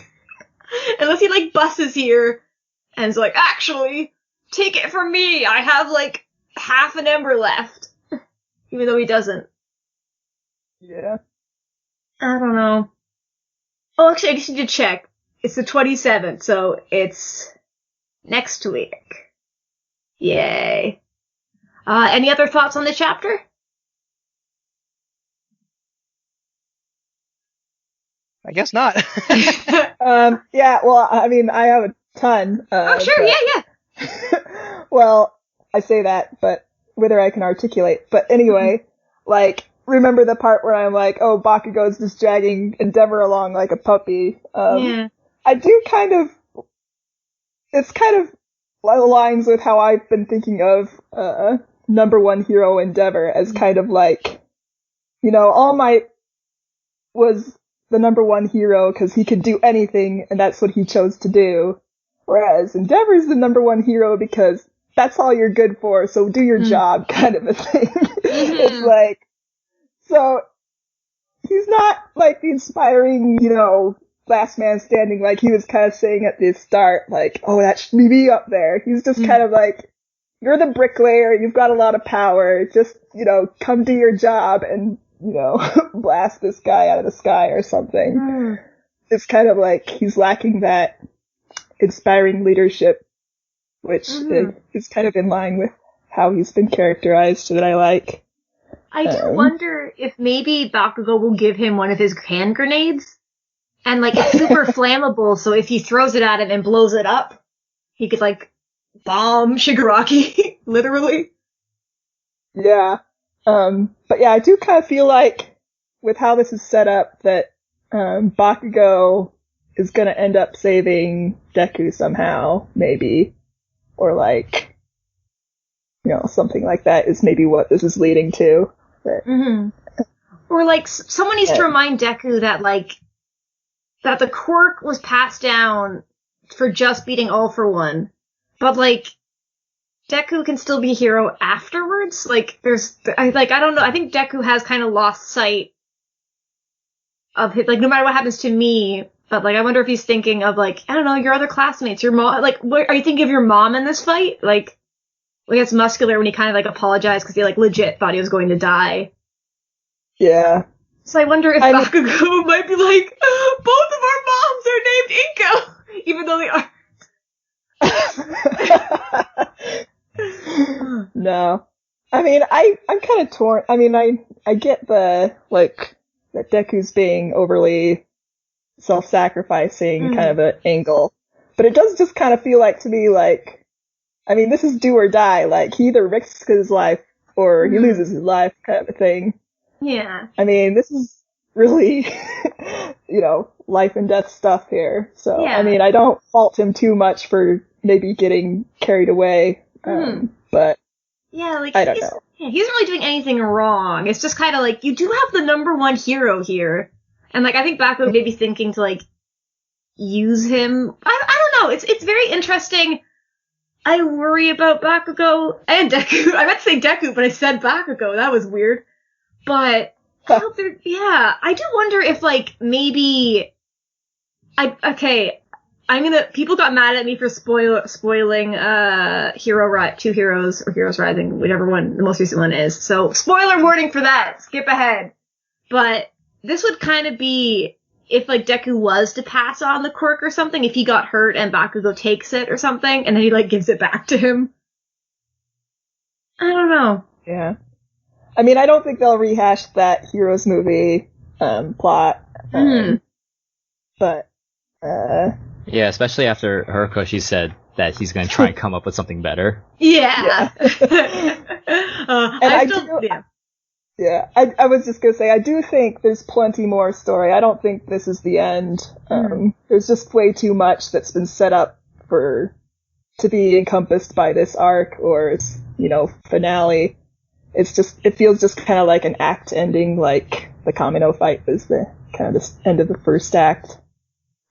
Unless he, like, buses here and is like, actually, take it from me! I have, like, half an ember left. Even though he doesn't. Yeah. I don't know. Oh, actually, I just need to check. It's the 27th, so it's next week. Yay. Any other thoughts on the chapter? I guess not. Yeah, well, I mean, I have a ton. Oh, sure, but- yeah. Well, I say that, but whether I can articulate. But anyway, like, remember the part where I'm like, oh, Bakugo's just dragging Endeavor along like a puppy. Yeah. I do it's kind of aligns with how I've been thinking of, number one hero Endeavor as kind of like, you know, All Might was the number one hero because he could do anything and that's what he chose to do. Whereas Endeavor's the number one hero because that's all you're good for, so do your job kind of a thing. It's like, so, he's not like the inspiring, you know, last man standing like he was kind of saying at the start, like, oh, that should be me up there. He's just kind of like, you're the bricklayer, you've got a lot of power, just, you know, come do your job and, you know, blast this guy out of the sky or something. It's kind of like he's lacking that inspiring leadership, which is kind of in line with how he's been characterized that I like. I do wonder if maybe Bakugo will give him one of his hand grenades. And, like, it's super flammable, so if he throws it at him and blows it up, he could, like, bomb Shigaraki, literally. Yeah. But yeah, I do kind of feel like, with how this is set up, that Bakugo is gonna end up saving Deku somehow, maybe. Or, like, you know, something like that is maybe what this is leading to. But, Or, like, someone needs to remind Deku that, like, that the quirk was passed down for just beating All for One. But, like, Deku can still be a hero afterwards? Like, I don't know, I think Deku has kind of lost sight of his, like, no matter what happens to me, but, like, I wonder if he's thinking of, like, I don't know, your other classmates, your mom, like, are you thinking of your mom in this fight? Like, when he gets muscular when he kind of, like, apologized because he, like, legit thought he was going to die. yeah. So I wonder if Bakugo might be like, both of our moms are named Inko, even though they are. No. I mean, I'm kind of torn. I mean, I get the, like, that Deku's being overly self-sacrificing kind of an angle. But it does just kind of feel like to me like, I mean, this is do or die. Like, he either risks his life or he loses his life kind of a thing. Yeah. I mean, this is really, you know, life and death stuff here. So, Yeah. I mean, I don't fault him too much for maybe getting carried away. But Yeah, like, I don't know. Yeah, he isn't really doing anything wrong. It's just kind of like, you do have the number one hero here. And, like, I think Bakugo may be thinking to, like, use him. I don't know. It's very interesting. I worry about Bakugo and Deku. I meant to say Deku, but I said Bakugo. That was weird. But, I hope I do wonder if, like, maybe, people got mad at me for spoiling, Two Heroes, or Heroes Rising, whichever one the most recent one is. So, spoiler warning for that! Skip ahead. But, this would kind of be, if, like, Deku was to pass on the quirk or something, if he got hurt and Bakugo takes it or something, and then he, like, gives it back to him. I don't know. Yeah. I mean, I don't think they'll rehash that Heroes movie plot. But, Yeah, especially after Horikoshi said that he's going to try and come up with something better. Yeah. Yeah, I was just gonna say, I do think there's plenty more story. I don't think this is the end. There's just way too much that's been set up to be encompassed by this arc or its, you know, finale. It feels just kind of like an act ending, like the Kamino fight was the kind of the end of the first act.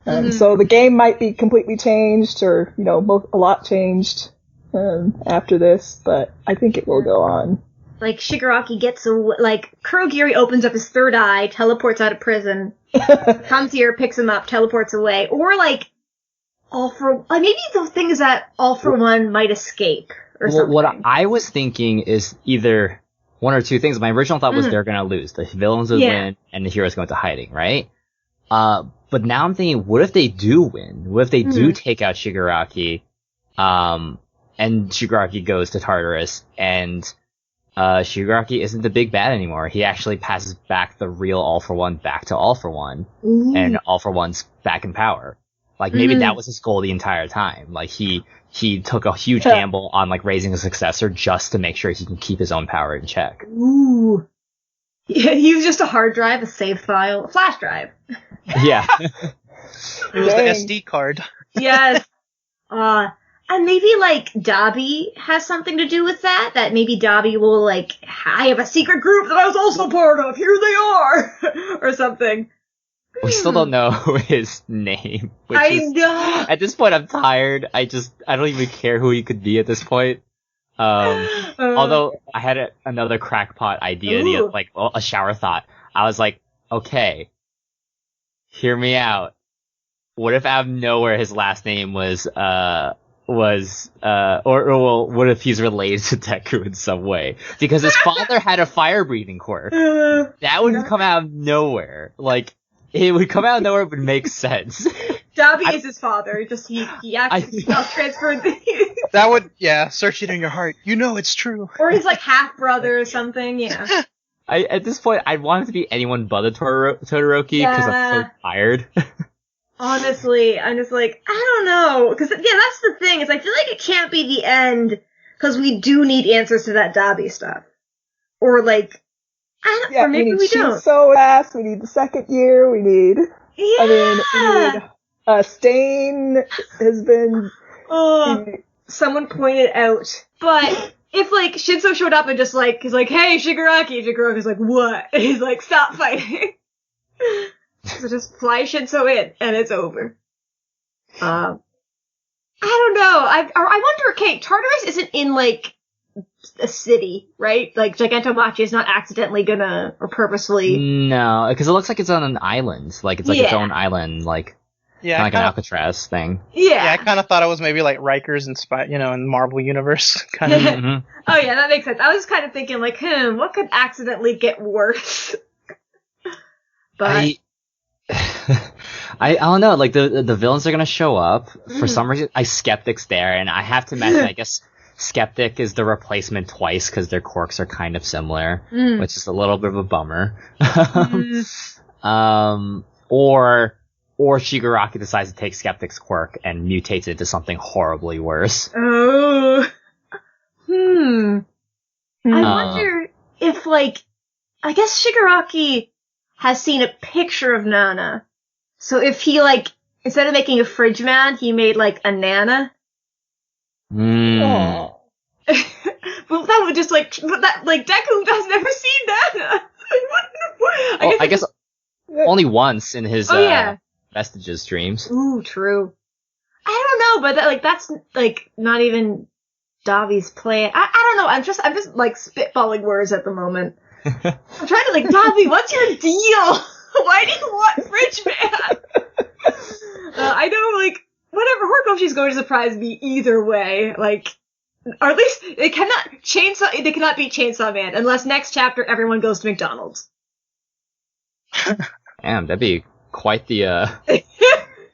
So the game might be completely changed or, you know, a lot changed, after this, but I think it will go on. Like, Shigaraki gets away, like, Kurogiri opens up his third eye, teleports out of prison, comes here, picks him up, teleports away, or, like, maybe the thing is that All for One might escape, or something. What I was thinking is either one or two things. My original thought was they're gonna lose. The villains would win, and the heroes go into hiding, right? But now I'm thinking, what if they do win? What if they do take out Shigaraki, and Shigaraki goes to Tartarus, and Shigaraki isn't the big bad anymore. He actually passes back the real All for One back to All for One, and All for One's back in power. Like, maybe that was his goal the entire time. Like, he took a huge gamble on, like, raising a successor just to make sure he can keep his own power in check. Ooh. Yeah, he was just a hard drive, a save file, a flash drive. Yeah. It was the SD card. Yes. And maybe, like, Dabi has something to do with that? That maybe Dabi will, like, I have a secret group that I was also part of, here they are! Or something. We still don't know his name. I know! At this point, I'm tired. I don't even care who he could be at this point. Although, I had another crackpot idea, like, a shower thought. I was like, okay, hear me out. What if out of nowhere his last name was what if he's related to Deku in some way? Because his father had a fire-breathing quirk. That would come out of nowhere. Like, it would come out of nowhere, but make sense. Dabi is his father, just he actually self-transferred That would, search it in your heart. You know it's true. Or he's like half-brother or something, yeah. At this point, I'd want it to be anyone but a Todoroki, because I'm so tired. Honestly, I'm just like, I don't know. Because, that's the thing, is I feel like it can't be the end, because we do need answers to that Dabi stuff. Or, like, or maybe we don't. So fast, we need the second year, we need... Stain has been... Someone pointed out. But if, like, Shinso showed up and just, like, he's like, hey, Shigaraki's like, what? And he's like, stop fighting. So just fly Shinso in, and it's over. I don't know. I wonder, okay, Tartarus isn't in, like, a city, right? Like, Gigantomachi is not accidentally gonna, or purposefully... No, because it looks like it's on an island. Like, it's like its own island, like... Yeah, kind of like an Alcatraz thing. Yeah, I kind of thought it was maybe like Rikers in Marvel Universe. Kind of. Oh yeah, that makes sense. I was kind of thinking like, what could accidentally get worse? But I don't know. Like the villains are gonna show up for some reason. Skeptic's there, and I have to imagine. I guess Skeptic is the replacement twice because their quirks are kind of similar, which is a little bit of a bummer. Or Shigaraki decides to take Skeptic's quirk and mutates it into something horribly worse. Oh. I wonder if, like, I guess Shigaraki has seen a picture of Nana. So if he, like, instead of making a fridge man, he made, like, a Nana. Aww. Well, that would just, like, Deku has never seen Nana. I guess only once in his, Vestiges dreams. Ooh, true. I don't know, but that's like not even Davi's plan. I don't know. I'm just like spitballing words at the moment. I'm trying to like, Davi, what's your deal? Why do you want Fridge Man? I know, like, whatever. Horikoshi's going to surprise me either way. Like, or at least they cannot beat Chainsaw Man unless next chapter everyone goes to McDonald's. Damn, that'd be quite the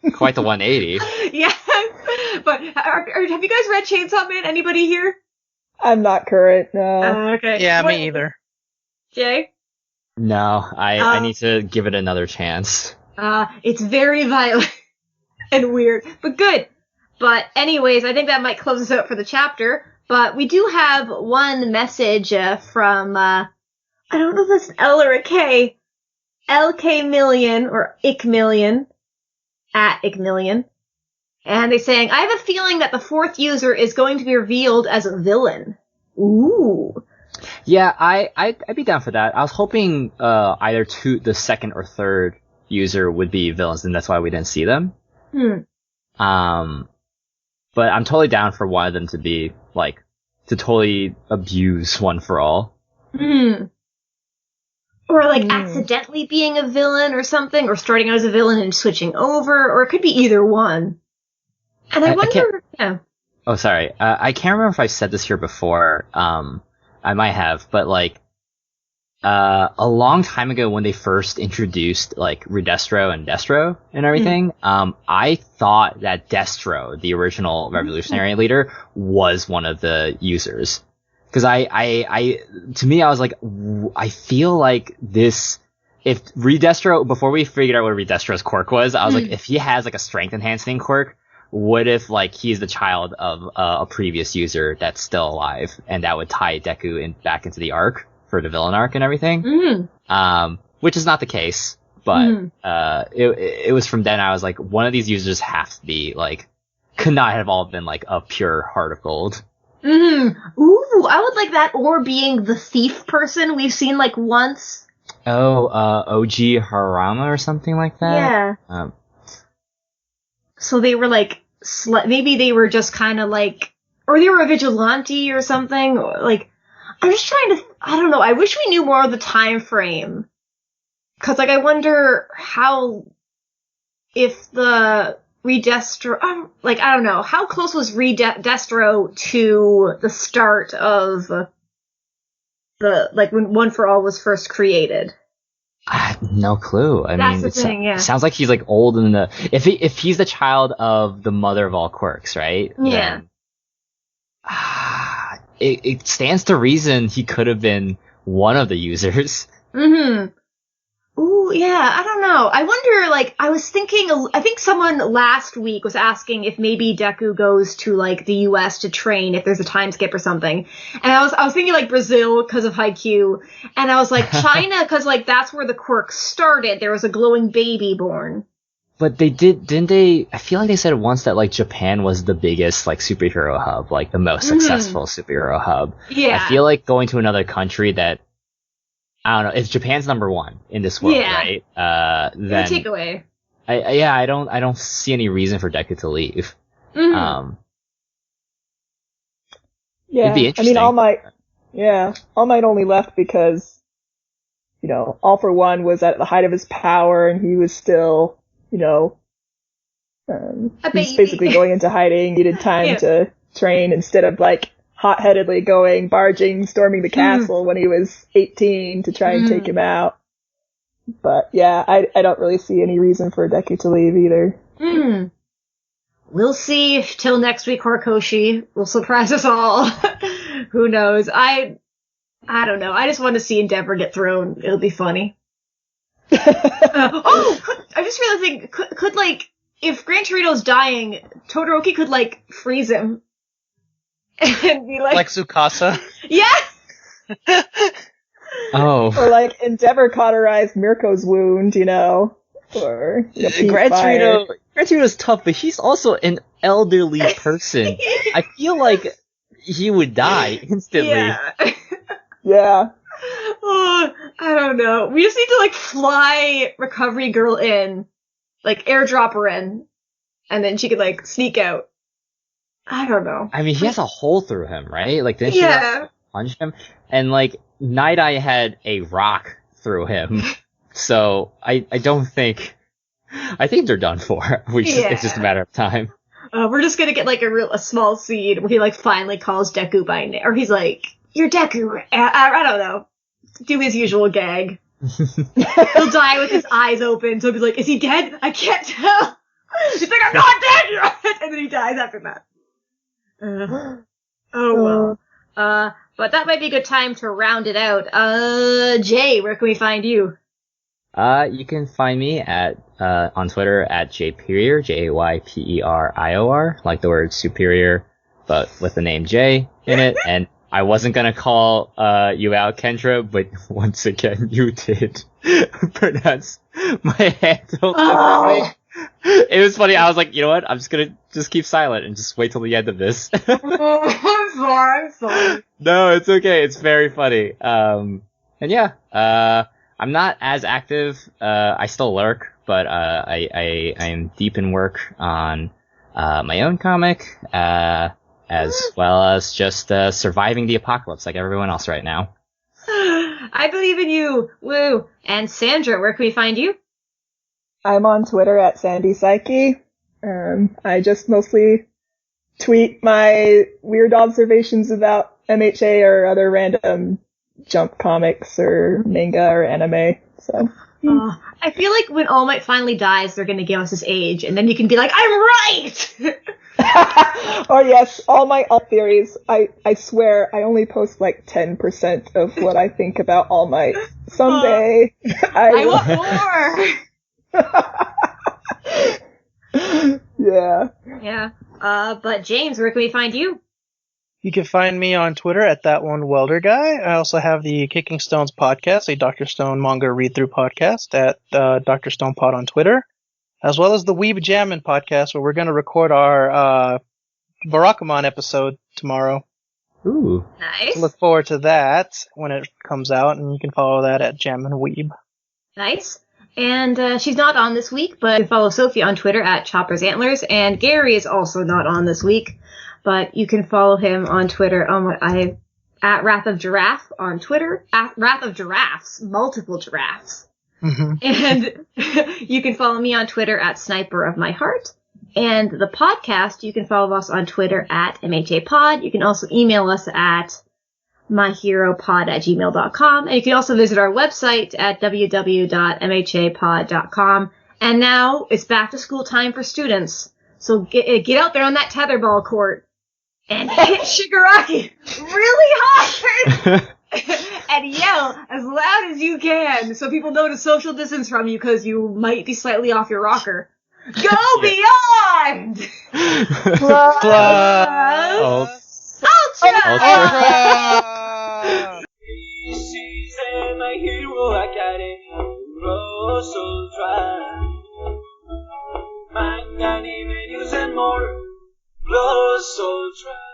180. Yeah, but have you guys read Chainsaw Man? Anybody here? I'm not current, no. Okay. Yeah, me either. Jay? No, I need to give it another chance. It's very violent and weird, but good. But anyways, I think that might close us out for the chapter. But we do have one message from, I don't know if it's an L or a K. LK Million, or Ick Million, at Ick Million. And they're saying, I have a feeling that the fourth user is going to be revealed as a villain. Ooh. Yeah, I'd be down for that. I was hoping, either the second or third user would be villains, and that's why we didn't see them. But I'm totally down for one of them to be, like, to totally abuse One for All. Or, like, accidentally being a villain or something, or starting out as a villain and switching over, or it could be either one. And I wonder, Oh, sorry. I can't remember if I said this here before. I might have, but, like, a long time ago when they first introduced like Redestro and Destro and everything, I thought that Destro, the original revolutionary leader, was one of the users. Cause to me, I was like, I feel like this, if Redestro, before we figured out what Redestro's quirk was, I was like, if he has like a strength enhancing quirk, what if like he's the child of a previous user that's still alive, and that would tie Deku back into the arc for the villain arc and everything? Which is not the case, but it was from then I was like, one of these users have to be like, could not have all been like a pure heart of gold. Ooh, I would like that, or being the thief person we've seen like once. Oh, OG Harama or something like that? Yeah. So they were like, maybe they were just kind of like, or they were a vigilante or something. Like, I'm just trying to, I don't know, I wish we knew more of the time frame. Cause like, I wonder if the Redestro, like, I don't know, how close was Redestro to the start of like, when One for All was first created? I have no clue. That's the thing, yeah. It sounds like he's like old in the, if he's the child of the mother of all quirks, right? Yeah. Then, it stands to reason he could have been one of the users. Ooh, yeah, I don't know. I wonder, like, I was thinking, I think someone last week was asking if maybe Deku goes to, like, the US to train if there's a time skip or something. And I was thinking, like, Brazil because of Haikyuu. And I was like, China because, like, that's where the quirk started. There was a glowing baby born. But didn't they, I feel like they said once that, like, Japan was the biggest, like, superhero hub, like, the most successful superhero hub. Yeah. I feel like going to another country that, I don't know, if Japan's number one in this world, right? Then takeaway. I don't see any reason for Deku to leave. Yeah, it'd be interesting. I mean, All Might only left because, you know, All for One was at the height of his power, and he was still, you know, he's basically going into hiding, needed time to train instead of, like, hot-headedly barging, storming the castle when he was 18 to try and take him out. But yeah, I don't really see any reason for Deku to leave either. We'll see if till next week Horikoshi will surprise us all. Who knows? I don't know. I just want to see Endeavor get thrown. It'll be funny. I just really think, could like, if Gran Torino's dying, Todoroki could like freeze him. And be like Tsukasa? Yeah! Oh. Or like Endeavor cauterized Mirko's wound, you know? Or Gran Torino's tough, but he's also an elderly person. I feel like he would die instantly. Yeah. Oh, I don't know. We just need to like fly Recovery Girl in, like airdrop her in, and then she could like sneak out. I don't know. I mean, he has a hole through him, right? Like, didn't she punch him? And, like, Night Eye had a rock through him. So, I don't think... I think they're done for. It's just a matter of time. We're just gonna get, like, a small scene where he, like, finally calls Deku by name. Or he's like, "You're Deku." I don't know. Do his usual gag. He'll die with his eyes open, so he'll be like, "Is he dead? I can't tell." He's like, "I'm not dead yet!" And then he dies after that. Oh well. But that might be a good time to round it out. Jay, where can we find you? You can find me on Twitter at Jayperior, Jayperior, like the word superior, but with the name Jay in it. And I wasn't gonna call you out, Kendra, but once again you did pronounce my handle differently. It was funny. I was like, you know what? I'm just gonna keep silent and just wait till the end of this. I'm sorry. No, it's okay. It's very funny. And yeah, I'm not as active. I still lurk, but I am deep in work on my own comic, as well as just surviving the apocalypse like everyone else right now. I believe in you. Woo. And Sandra, where can we find you? I'm on Twitter at Sandy Psyche. I just mostly tweet my weird observations about MHA or other random Jump comics or manga or anime. So. I feel like when All Might finally dies, they're gonna give us his age, and then you can be like, I'm right! Oh yes, all theories. I swear I only post like 10% of what I think about All Might. Someday I want more. Yeah. Yeah. But James, where can we find you? You can find me on Twitter at that one welder guy. I also have the Kicking Stones podcast, a Dr. Stone manga read-through podcast at Dr. Stone Pod on Twitter, as well as the Weeb Jammin' podcast, where we're going to record our Barakamon episode tomorrow. Ooh. Nice. So look forward to that when it comes out, and you can follow that at Jammin' Weeb. Nice. And she's not on this week, but you can follow Sophie on Twitter at Chopper's Antlers, and Gary is also not on this week, but you can follow him on Twitter at Wrath of Giraffe on Twitter, at Wrath of Giraffes, multiple giraffes. Mm-hmm. And you can follow me on Twitter at Sniper of My Heart. And the podcast, you can follow us on Twitter at MHAPod. You can also email us at myheropod@gmail.com. And you can also visit our website at www.mhapod.com. And now it's back to school time for students. So get out there on that tetherball court and hit Shigaraki really hard and yell as loud as you can so people know to social distance from you because you might be slightly off your rocker. Go beyond! Ultra! This is My Hero Academia. Close Ultra. Manga, anime, news, and more. Close Ultra.